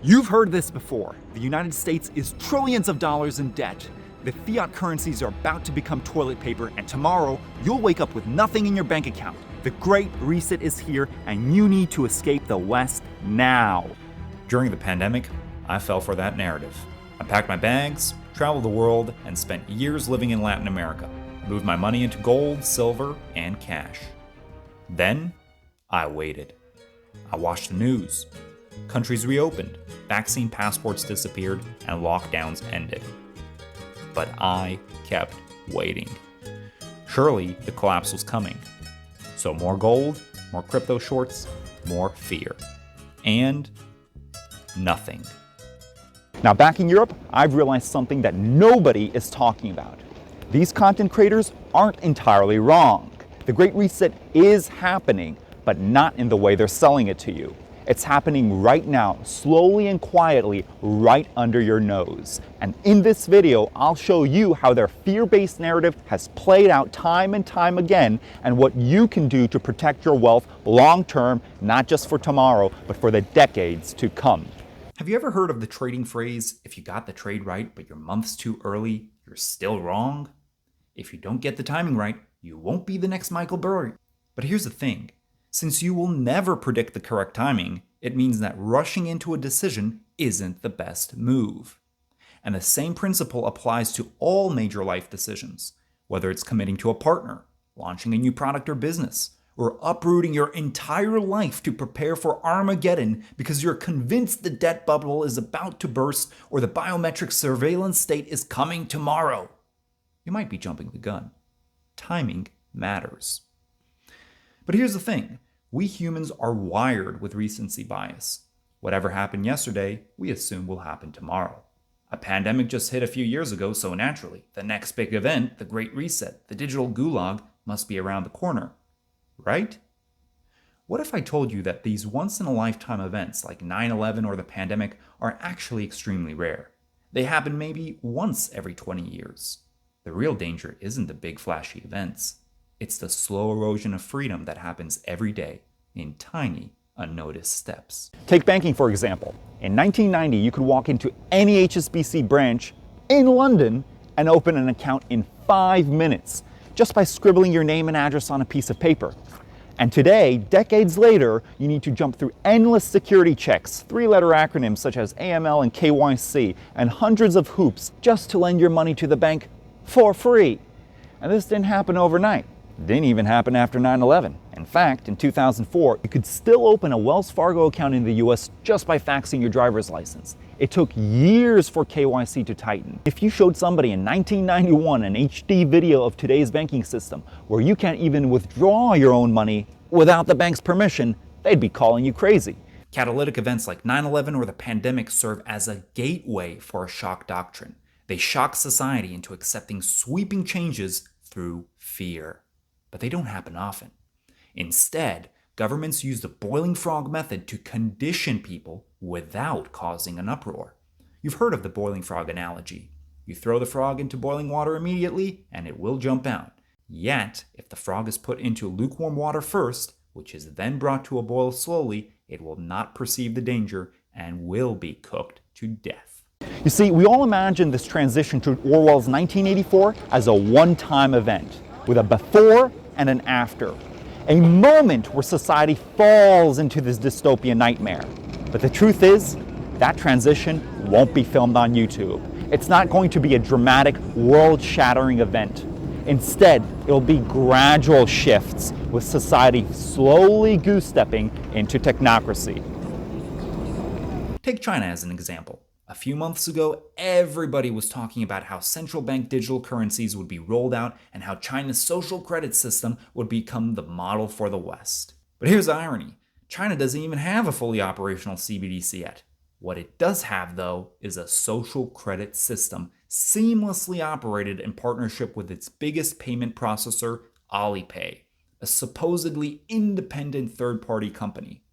You've heard this before. The United States is trillions of dollars in debt. The fiat currencies are about to become toilet paper, and tomorrow you'll wake up with nothing in your bank account. The Great Reset is here, and you need to escape the West now. During the pandemic, I fell for that narrative. I packed my bags, traveled the world, and spent years living in Latin America. Moved my money into gold, silver, and cash. Then, I waited. I watched the news. Countries reopened, vaccine passports disappeared, and lockdowns ended. But I kept waiting. Surely the collapse was coming. So more gold, more crypto shorts, more fear. And nothing. Now back in Europe, I've realized something that nobody is talking about. These content creators aren't entirely wrong. The Great Reset is happening, but not in the way they're selling it to you. It's happening right now, slowly and quietly, right under your nose. And in this video, I'll show you how their fear-based narrative has played out time and time again, and what you can do to protect your wealth long-term, not just for tomorrow, but for the decades to come. Have you ever heard of the trading phrase, if you got the trade right, but your month's too early, you're still wrong? If you don't get the timing right, you won't be the next Michael Burry. But here's the thing. Since you will never predict the correct timing, it means that rushing into a decision isn't the best move. And the same principle applies to all major life decisions, whether it's committing to a partner, launching a new product or business, or uprooting your entire life to prepare for Armageddon because you're convinced the debt bubble is about to burst or the biometric surveillance state is coming tomorrow. You might be jumping the gun. Timing matters. But here's the thing, we humans are wired with recency bias. Whatever happened yesterday, we assume will happen tomorrow. A pandemic just hit a few years ago, so naturally, the next big event, the Great Reset, the digital gulag, must be around the corner. Right? What if I told you that these once-in-a-lifetime events like 9/11 or the pandemic are actually extremely rare? They happen maybe once every 20 years. The real danger isn't the big flashy events. It's the slow erosion of freedom that happens every day in tiny, unnoticed steps. Take banking, for example. In 1990, you could walk into any HSBC branch in London and open an account in 5 minutes, just by scribbling your name and address on a piece of paper. And today, decades later, you need to jump through endless security checks, 3-letter acronyms such as AML and KYC, and hundreds of hoops just to lend your money to the bank for free. And this didn't happen overnight. It didn't even happen after 9/11. In fact, in 2004, you could still open a Wells Fargo account in the US just by faxing your driver's license. It took years for KYC to tighten. If you showed somebody in 1991 an HD video of today's banking system, where you can't even withdraw your own money without the bank's permission, they'd be calling you crazy. Catalytic events like 9/11 or the pandemic serve as a gateway for a shock doctrine. They shock society into accepting sweeping changes through fear. But they don't happen often. Instead, governments use the boiling frog method to condition people without causing an uproar. You've heard of the boiling frog analogy. You throw the frog into boiling water immediately, and it will jump out. Yet, if the frog is put into lukewarm water first, which is then brought to a boil slowly, it will not perceive the danger and will be cooked to death. You see, we all imagine this transition to Orwell's 1984 as a one-time event, with a before and an after. A moment where society falls into this dystopian nightmare. But the truth is, that transition won't be filmed on YouTube. It's not going to be a dramatic, world-shattering event. Instead, it'll be gradual shifts, with society slowly goose-stepping into technocracy. Take China as an example. A few months ago, everybody was talking about how central bank digital currencies would be rolled out and how China's social credit system would become the model for the West. But here's the irony. China doesn't even have a fully operational CBDC yet. What it does have, though, is a social credit system seamlessly operated in partnership with its biggest payment processor, Alipay, a supposedly independent third-party company.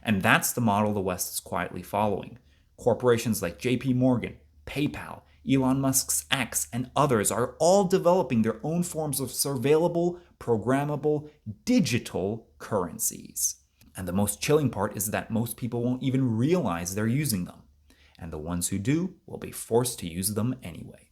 And that's the model the West is quietly following. Corporations like JP Morgan, PayPal, Elon Musk's X, and others are all developing their own forms of surveillable, programmable, digital currencies. And the most chilling part is that most people won't even realize they're using them. and the ones who do will be forced to use them anyway.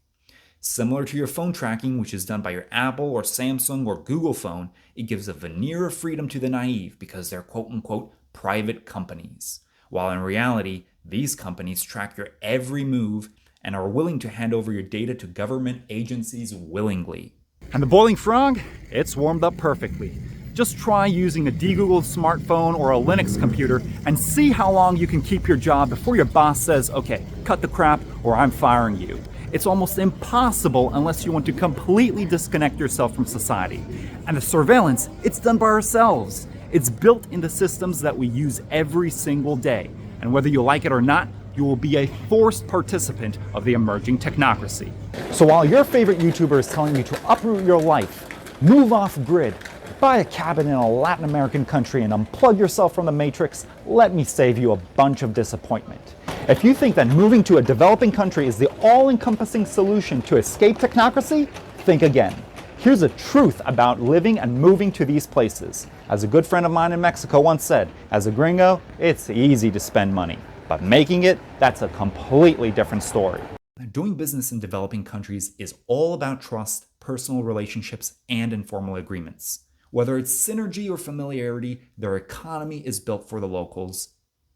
Similar to your phone tracking, which is done by your Apple or Samsung or Google phone, it gives a veneer of freedom to the naive because they're quote-unquote private companies, while in reality, these companies track your every move and are willing to hand over your data to government agencies willingly. And the boiling frog? It's warmed up perfectly. Just try using a de-Googled smartphone or a Linux computer and see how long you can keep your job before your boss says, okay, cut the crap or I'm firing you. It's almost impossible unless you want to completely disconnect yourself from society. And the surveillance, it's done by ourselves. It's built into systems that we use every single day. And whether you like it or not, you will be a forced participant of the emerging technocracy. So while your favorite YouTuber is telling you to uproot your life, move off grid, buy a cabin in a Latin American country and unplug yourself from the matrix, let me save you a bunch of disappointment. If you think that moving to a developing country is the all-encompassing solution to escape technocracy, think again. Here's the truth about living and moving to these places. As a good friend of mine in Mexico once said, as a gringo, it's easy to spend money, but making it, that's a completely different story. Doing business in developing countries is all about trust, personal relationships, and informal agreements. Whether it's synergy or familiarity, their economy is built for the locals,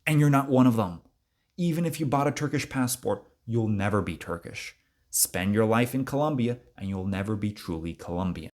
and you're not one of them. Even if you bought a Turkish passport, you'll never be Turkish. Spend your life in Colombia, and you'll never be truly Colombian.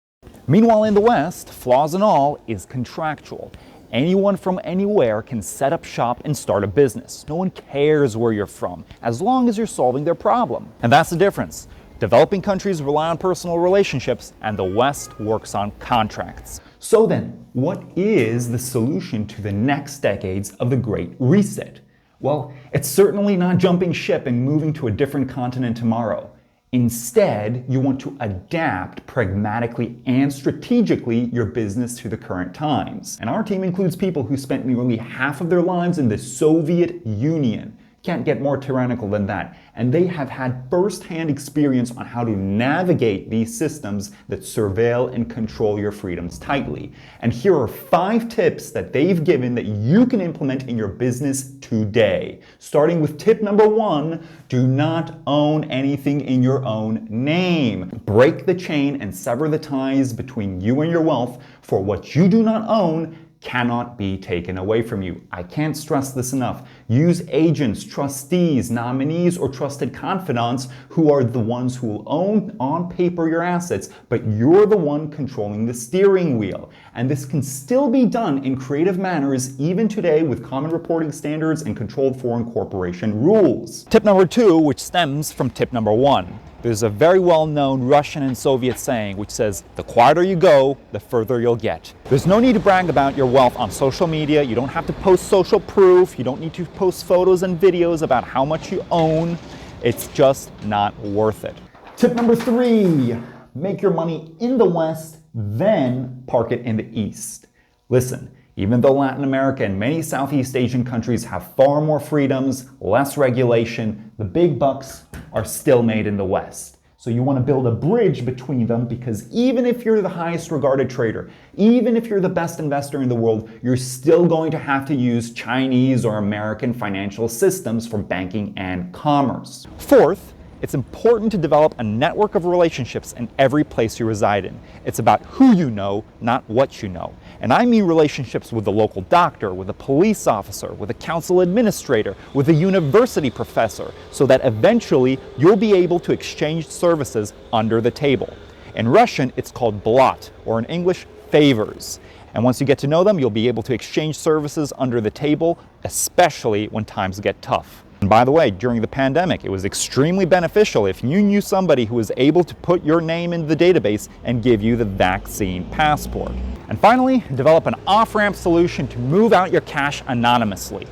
Meanwhile, in the West, flaws and all, is contractual. Anyone from anywhere can set up shop and start a business. No one cares where you're from, as long as you're solving their problem. And that's the difference. Developing countries rely on personal relationships, and the West works on contracts. So then, what is the solution to the next decades of the Great Reset? Well, it's certainly not jumping ship and moving to a different continent tomorrow. Instead, you want to adapt pragmatically and strategically your business to the current times. And our team includes people who spent nearly half of their lives in the Soviet Union. Can't get more tyrannical than that. And they have had first-hand experience on how to navigate these systems that surveil and control your freedoms tightly. And here are 5 tips that they've given that you can implement in your business today. Starting with tip number 1, do not own anything in your own name. Break the chain and sever the ties between you and your wealth, for what you do not own cannot be taken away from you. I can't stress this enough. Use agents, trustees, nominees, or trusted confidants who are the ones who will own on paper your assets, but you're the one controlling the steering wheel. And this can still be done in creative manners even today with common reporting standards and controlled foreign corporation rules. Tip number 2, which stems from tip number 1. There's a very well-known Russian and Soviet saying which says, the quieter you go, the further you'll get. There's no need to brag about your wealth on social media. You don't have to post social proof. You don't need to post photos and videos about how much you own. It's just not worth it. Tip number 3, make your money in the West, then park it in the East. Listen, even though Latin America and many Southeast Asian countries have far more freedoms, less regulation, the big bucks are still made in the West. So you want to build a bridge between them, because even if you're the highest regarded trader, even if you're the best investor in the world, you're still going to have to use Chinese or American financial systems for banking and commerce. Fourth, it's important to develop a network of relationships in every place you reside in. It's about who you know, not what you know. And I mean relationships with the local doctor, with a police officer, with a council administrator, with a university professor, so that eventually you'll be able to exchange services under the table. In Russian, it's called blat, or in English, favors. And once you get to know them, you'll be able to exchange services under the table, especially when times get tough. And by the way, during the pandemic, it was extremely beneficial if you knew somebody who was able to put your name in the database and give you the vaccine passport. And finally, develop an off-ramp solution to move out your cash anonymously.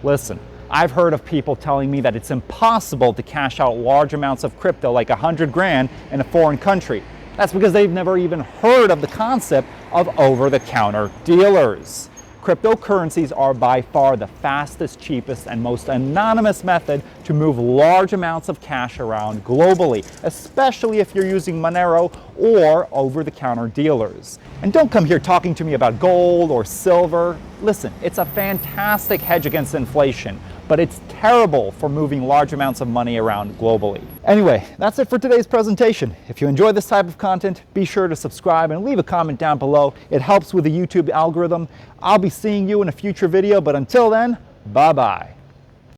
Listen, I've heard of people telling me that it's impossible to cash out large amounts of crypto, like 100 grand, in a foreign country. That's because they've never even heard of the concept of over-the-counter dealers. Cryptocurrencies are by far the fastest, cheapest, and most anonymous method to move large amounts of cash around globally, especially if you're using Monero or over-the-counter dealers. And don't come here talking to me about gold or silver. Listen, it's a fantastic hedge against inflation, but it's terrible for moving large amounts of money around globally. Anyway, that's it for today's presentation. If you enjoy this type of content, be sure to subscribe and leave a comment down below. It helps with the YouTube algorithm. I'll be seeing you in a future video, but until then, bye-bye.